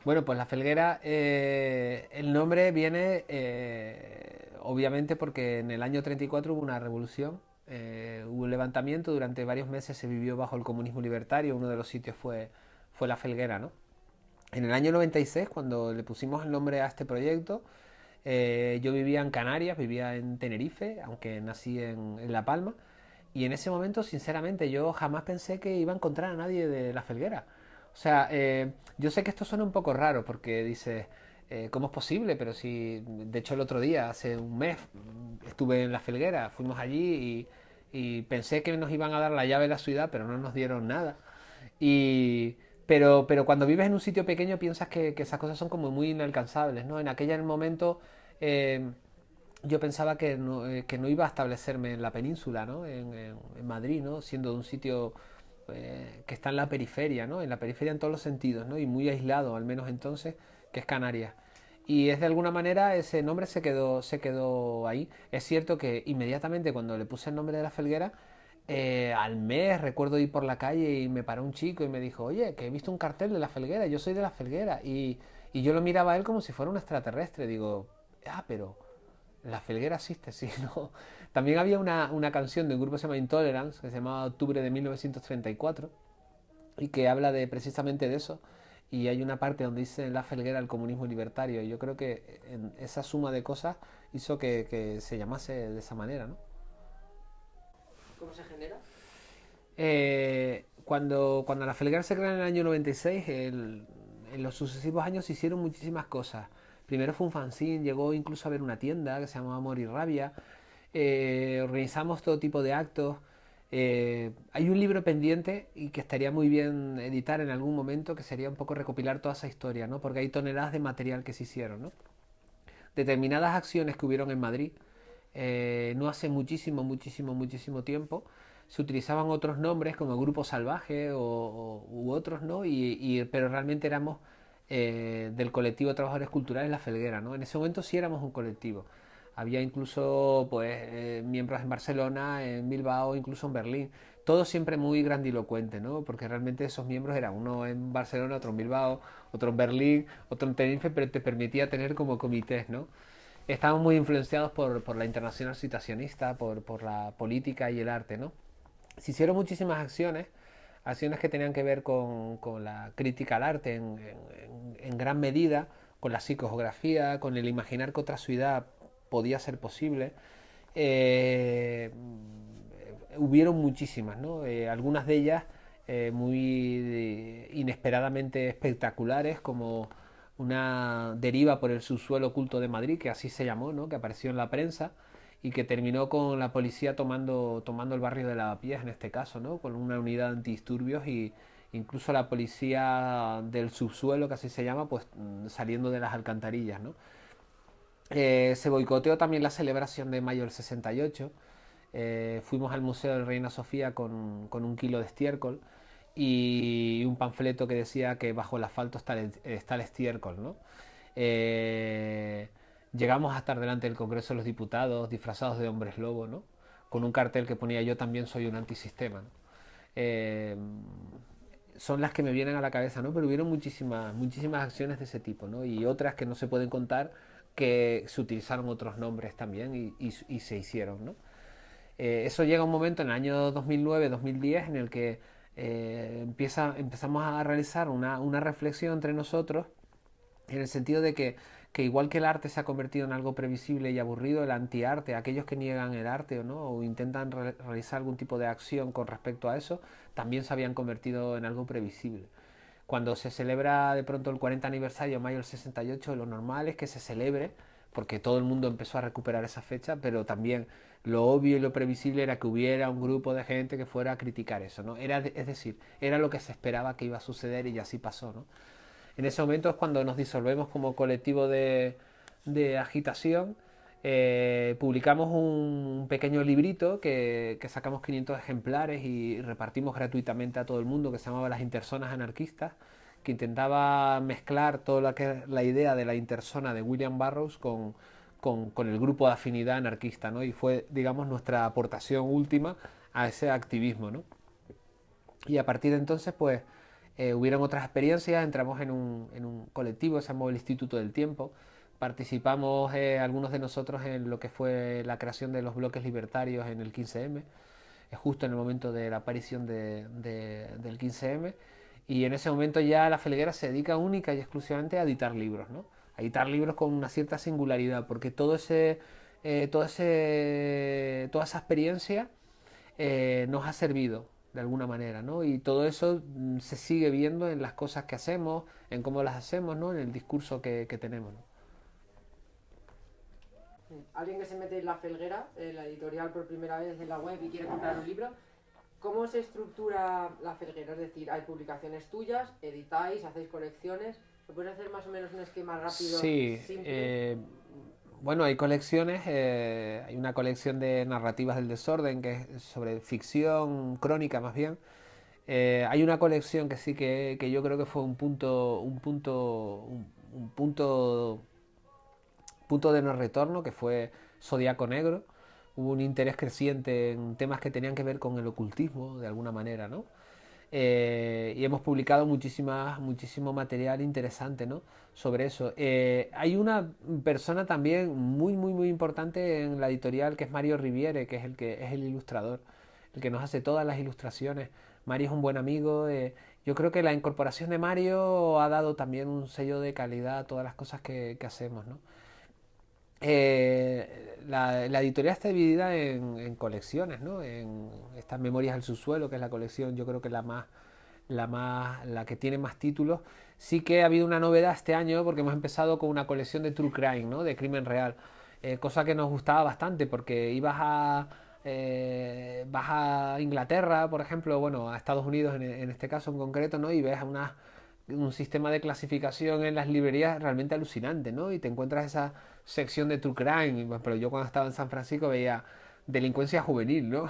Bueno, pues La Felguera, el nombre viene obviamente porque en el año 34 hubo una revolución, hubo un levantamiento, durante varios meses se vivió bajo el comunismo libertario, uno de los sitios fue La Felguera, ¿no? En el año 96, cuando le pusimos el nombre a este proyecto, yo vivía en Canarias, vivía en Tenerife, aunque nací en La Palma, y en ese momento, sinceramente, yo jamás pensé que iba a encontrar a nadie de La Felguera. O sea, yo sé que esto suena un poco raro porque dices, ¿cómo es posible? Pero si, de hecho, el otro día, hace un mes, estuve en La Felguera, fuimos allí y pensé que nos iban a dar la llave de la ciudad, pero no nos dieron nada. Y, pero cuando vives en un sitio pequeño piensas que esas cosas son como muy inalcanzables, ¿no? En aquel momento eh, yo pensaba que no iba a establecerme en la península, ¿no? En Madrid, ¿no? Siendo de un sitio que está en la periferia, ¿no? En la periferia en todos los sentidos, ¿no? Y muy aislado, al menos entonces, que es Canarias. Y es de alguna manera ese nombre se quedó ahí. Es cierto que inmediatamente cuando le puse el nombre de La Felguera, al mes recuerdo ir por la calle y me paró un chico y me dijo, oye, que he visto un cartel de La Felguera, yo soy de La Felguera. Y yo lo miraba a él como si fuera un extraterrestre. Digo, pero la Felguera existe, sí, ¿no? También había una canción de un grupo que se llama Intolerance, que se llamaba Octubre de 1934, y que habla de precisamente de eso. Y hay una parte donde dice la Felguera el comunismo libertario. Y yo creo que esa suma de cosas hizo que se llamase de esa manera, ¿no? ¿Cómo se genera? Cuando la Felguera se crea en el año 96, en los sucesivos años se hicieron muchísimas cosas. Primero fue un fanzine, llegó incluso a haber una tienda que se llamaba Amor y Rabia. Organizamos todo tipo de actos. Hay un libro pendiente y que estaría muy bien editar en algún momento, que sería un poco recopilar toda esa historia, ¿no? Porque hay toneladas de material que se hicieron, ¿no? Determinadas acciones que hubieron en Madrid, no hace muchísimo tiempo, se utilizaban otros nombres como Grupo Salvaje u otros, ¿no? Pero realmente éramos del colectivo de trabajadores culturales La Felguera, ¿no? En ese momento sí éramos un colectivo. Había incluso pues miembros en Barcelona, en Bilbao, incluso en Berlín. Todo siempre muy grandilocuente, ¿no? Porque realmente esos miembros eran uno en Barcelona, otro en Bilbao, otro en Berlín, otro en Tenerife, pero te permitía tener como comités, ¿no? Estamos muy influenciados por la internacional situacionista, por la política y el arte, ¿no? Se hicieron muchísimas acciones, acciones que tenían que ver con la crítica al arte en gran medida, con la psicografía, con el imaginar que otra ciudad podía ser posible. Hubieron muchísimas, ¿no? Algunas de ellas muy inesperadamente espectaculares, como una deriva por el subsuelo oculto de Madrid, que así se llamó, ¿no? Que apareció en la prensa y que terminó con la policía tomando el barrio de Lavapiés en este caso, ¿no? Con una unidad antidisturbios y incluso la policía del subsuelo, que así se llama, pues saliendo de las alcantarillas, ¿no? Se boicoteó también la celebración de mayo del 68. Fuimos al Museo de Reina Sofía con un kilo de estiércol y un panfleto que decía que bajo el asfalto está el estiércol, ¿no? Eh, Llegamos a estar delante del Congreso de los Diputados disfrazados de hombres lobo, ¿no? Con un cartel que ponía yo también soy un antisistema, ¿no? Eh, Son las que me vienen a la cabeza, ¿no? Pero hubieron muchísimas acciones de ese tipo, ¿no? Y otras que no se pueden contar que se utilizaron otros nombres también y se hicieron, ¿no? Eso llega un momento en el año 2009-2010 en el que empezamos a realizar una reflexión entre nosotros en el sentido de que igual que el arte se ha convertido en algo previsible y aburrido, el antiarte, aquellos que niegan el arte o no, o intentan realizar algún tipo de acción con respecto a eso, también se habían convertido en algo previsible. Cuando se celebra de pronto el 40 aniversario, mayo del 68, lo normal es que se celebre, porque todo el mundo empezó a recuperar esa fecha, pero también lo obvio y lo previsible era que hubiera un grupo de gente que fuera a criticar eso, ¿no? Es decir, era lo que se esperaba que iba a suceder y así pasó, ¿no? En ese momento es cuando nos disolvemos como colectivo de agitación. Publicamos un pequeño librito que sacamos 500 ejemplares y repartimos gratuitamente a todo el mundo, que se llamaba Las Interzonas Anarquistas, que intentaba mezclar toda la idea de la interzona de William Burroughs con el grupo de afinidad anarquista, ¿no? Y fue, digamos, nuestra aportación última a ese activismo, ¿no? Y a partir de entonces, pues, hubieron otras experiencias, entramos en un colectivo que se llamó el Instituto del Tiempo, participamos algunos de nosotros en lo que fue la creación de los bloques libertarios en el 15M, justo en el momento de la aparición del 15M, y en ese momento ya la Felguera se dedica única y exclusivamente a editar libros, ¿no? A editar libros con una cierta singularidad, porque toda esa experiencia nos ha servido de alguna manera, ¿no? Y todo eso se sigue viendo en las cosas que hacemos, en cómo las hacemos, ¿no? En el discurso que tenemos, ¿no? Alguien que se mete en La Felguera, en la editorial por primera vez en la web y quiere comprar un libro, ¿cómo se estructura La Felguera? Es decir, hay publicaciones tuyas, editáis, hacéis colecciones. ¿Me puedes hacer más o menos un esquema rápido, Sí, simple? bueno, hay colecciones, hay una colección de narrativas del desorden que es sobre ficción, crónica más bien. Hay una colección que sí que yo creo que fue un punto de no retorno, que fue Zodíaco Negro. Hubo un interés creciente en temas que tenían que ver con el ocultismo, de alguna manera, ¿no? Y hemos publicado muchísimo material interesante, ¿no? Sobre eso. Hay una persona también muy importante en la editorial, que es Mario Riviere, que es el ilustrador, el que nos hace todas las ilustraciones. Mario es un buen amigo. Yo creo que la incorporación de Mario ha dado también un sello de calidad a todas las cosas que hacemos, ¿no? La editorial está dividida en colecciones, ¿no? En estas Memorias del Subsuelo, que es la colección, yo creo que la que tiene más títulos. Sí que ha habido una novedad este año, porque hemos empezado con una colección de True Crime, ¿no? De crimen real. Cosa que nos gustaba bastante, porque vas a Inglaterra, por ejemplo, bueno, a Estados Unidos en este caso en concreto, ¿no? Y ves un sistema de clasificación en las librerías realmente alucinante, ¿no? Y te encuentras esa sección de True Crime. Pero yo cuando estaba en San Francisco veía delincuencia juvenil, ¿no?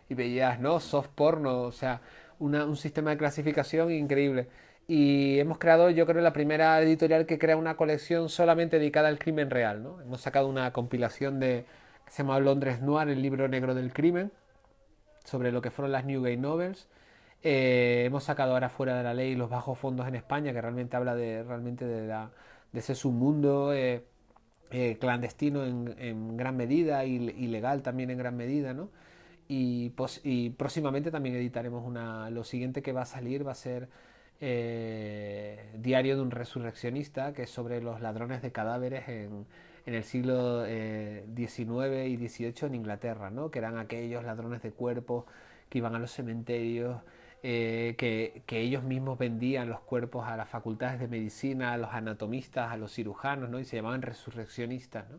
Y veías, ¿no? Soft porno, o sea, un sistema de clasificación increíble. Y hemos creado, yo creo, la primera editorial que crea una colección solamente dedicada al crimen real, ¿no? Hemos sacado una compilación que se llama Londres Noir, el libro negro del crimen, sobre lo que fueron las New Gay Novels. Hemos sacado ahora Fuera de la Ley los bajos fondos en España, que realmente habla de ese submundo clandestino en gran medida, ilegal también en gran medida, ¿no? Y próximamente también editaremos lo siguiente que va a salir va a ser Diario de un resurreccionista, que es sobre los ladrones de cadáveres en el siglo XIX y XVIII en Inglaterra, ¿no? Que eran aquellos ladrones de cuerpos que iban a los cementerios, que ellos mismos vendían los cuerpos a las facultades de medicina, a los anatomistas, a los cirujanos, ¿no? Y se llamaban resurreccionistas, ¿no?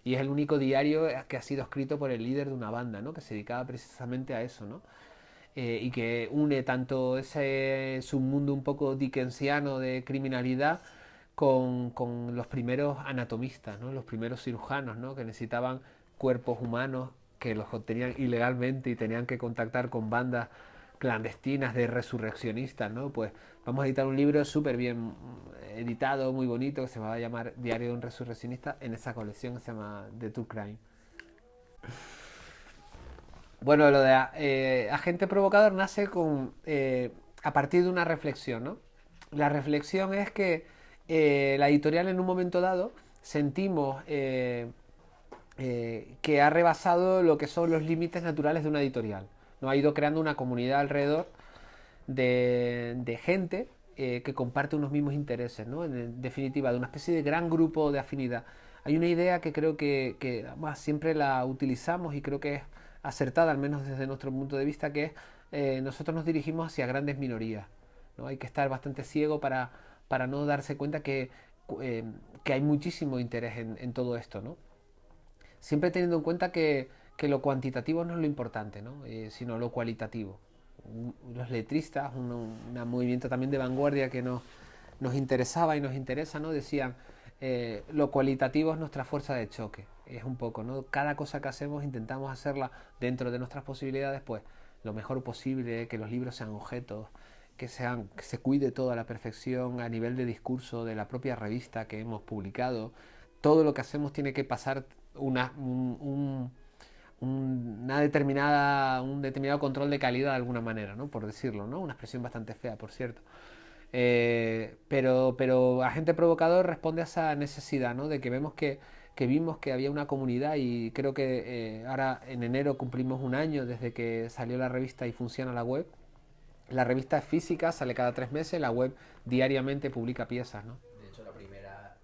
Y es el único diario que ha sido escrito por el líder de una banda, ¿no? Que se dedicaba precisamente a eso, ¿no? Y que une tanto ese submundo un poco dickensiano de criminalidad con los primeros anatomistas, ¿no? Los primeros cirujanos, ¿no? Que necesitaban cuerpos humanos que los obtenían ilegalmente y tenían que contactar con bandas clandestinas de resurreccionistas, ¿no? Pues vamos a editar un libro súper bien editado, muy bonito, que se va a llamar Diario de un resurreccionista, en esa colección que se llama The True Crime. Bueno, lo de agente provocador nace a partir de una reflexión, ¿no? La reflexión es que la editorial en un momento dado sentimos que ha rebasado lo que son los límites naturales de una editorial, ¿no? Ha ido creando una comunidad alrededor de gente que comparte unos mismos intereses, ¿no? En definitiva, de una especie de gran grupo de afinidad. Hay una idea que creo que además, siempre la utilizamos y creo que es acertada, al menos desde nuestro punto de vista, que es nosotros nos dirigimos hacia grandes minorías, ¿no? Hay que estar bastante ciego para no darse cuenta eh, que hay muchísimo interés en todo esto, ¿no? Siempre teniendo en cuenta que lo cuantitativo no es lo importante, ¿no? Sino lo cualitativo. Los letristas, un movimiento también de vanguardia que nos interesaba y nos interesa, ¿no? Decían, lo cualitativo es nuestra fuerza de choque. Es un poco, ¿no? Cada cosa que hacemos intentamos hacerla dentro de nuestras posibilidades, pues lo mejor posible, que los libros sean objetos, que se cuide toda la perfección a nivel de discurso de la propia revista que hemos publicado. Todo lo que hacemos tiene que pasar un determinado control de calidad de alguna manera, ¿no? Por decirlo, ¿no? Una expresión bastante fea, por cierto. Pero Agente Provocador responde a esa necesidad, ¿no? De que vimos que había una comunidad y creo que ahora en enero cumplimos un año desde que salió la revista y funciona la web. La revista es física, sale cada 3 meses, la web diariamente publica piezas, ¿no? De hecho, la primera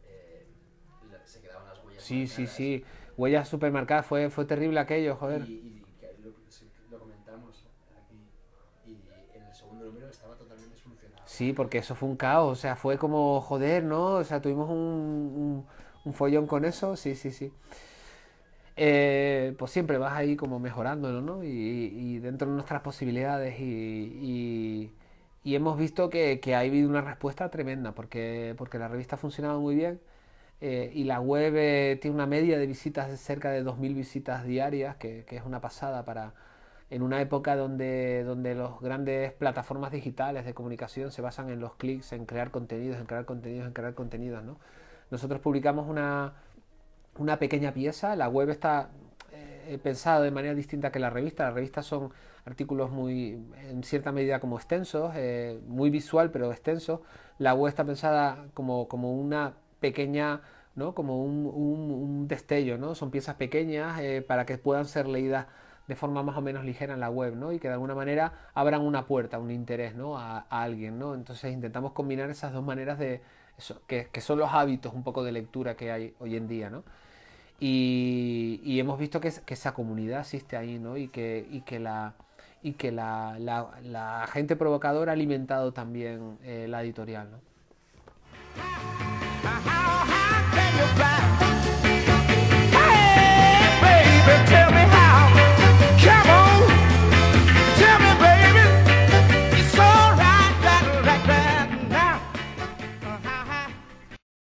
se quedaban las huellas Sí, sí, marcadas. sí. Huellas supermercadas, fue terrible aquello, joder. Y lo comentamos aquí. Y en el segundo número estaba totalmente solucionado. Sí, porque eso fue un caos, o sea, fue como joder, ¿no? O sea, tuvimos un follón con eso, sí, sí, sí. Pues siempre vas ahí como mejorándolo, ¿no? Y dentro de nuestras posibilidades y hemos visto que ha habido una respuesta tremenda porque la revista ha funcionado muy bien y la web tiene una media de visitas de cerca de 2.000 visitas diarias, que es una pasada en una época donde las grandes plataformas digitales de comunicación se basan en los clics, en crear contenidos, en crear contenidos, en crear contenidos, ¿no? Nosotros publicamos una pequeña pieza. La web está pensada de manera distinta que la revista. La revista son artículos muy, en cierta medida, como extensos, muy visual, pero extensos. La web está pensada como una pequeña, ¿no? Como un destello, ¿no? Son piezas pequeñas para que puedan ser leídas de forma más o menos ligera en la web, ¿no? Y que de alguna manera abran una puerta, un interés, ¿no? A alguien, ¿no? Entonces intentamos combinar esas dos maneras de eso, que son los hábitos un poco de lectura que hay hoy en día, ¿no? Y hemos visto que esa comunidad existe ahí, ¿no? Y que la gente provocadora ha alimentado también la editorial, ¿no?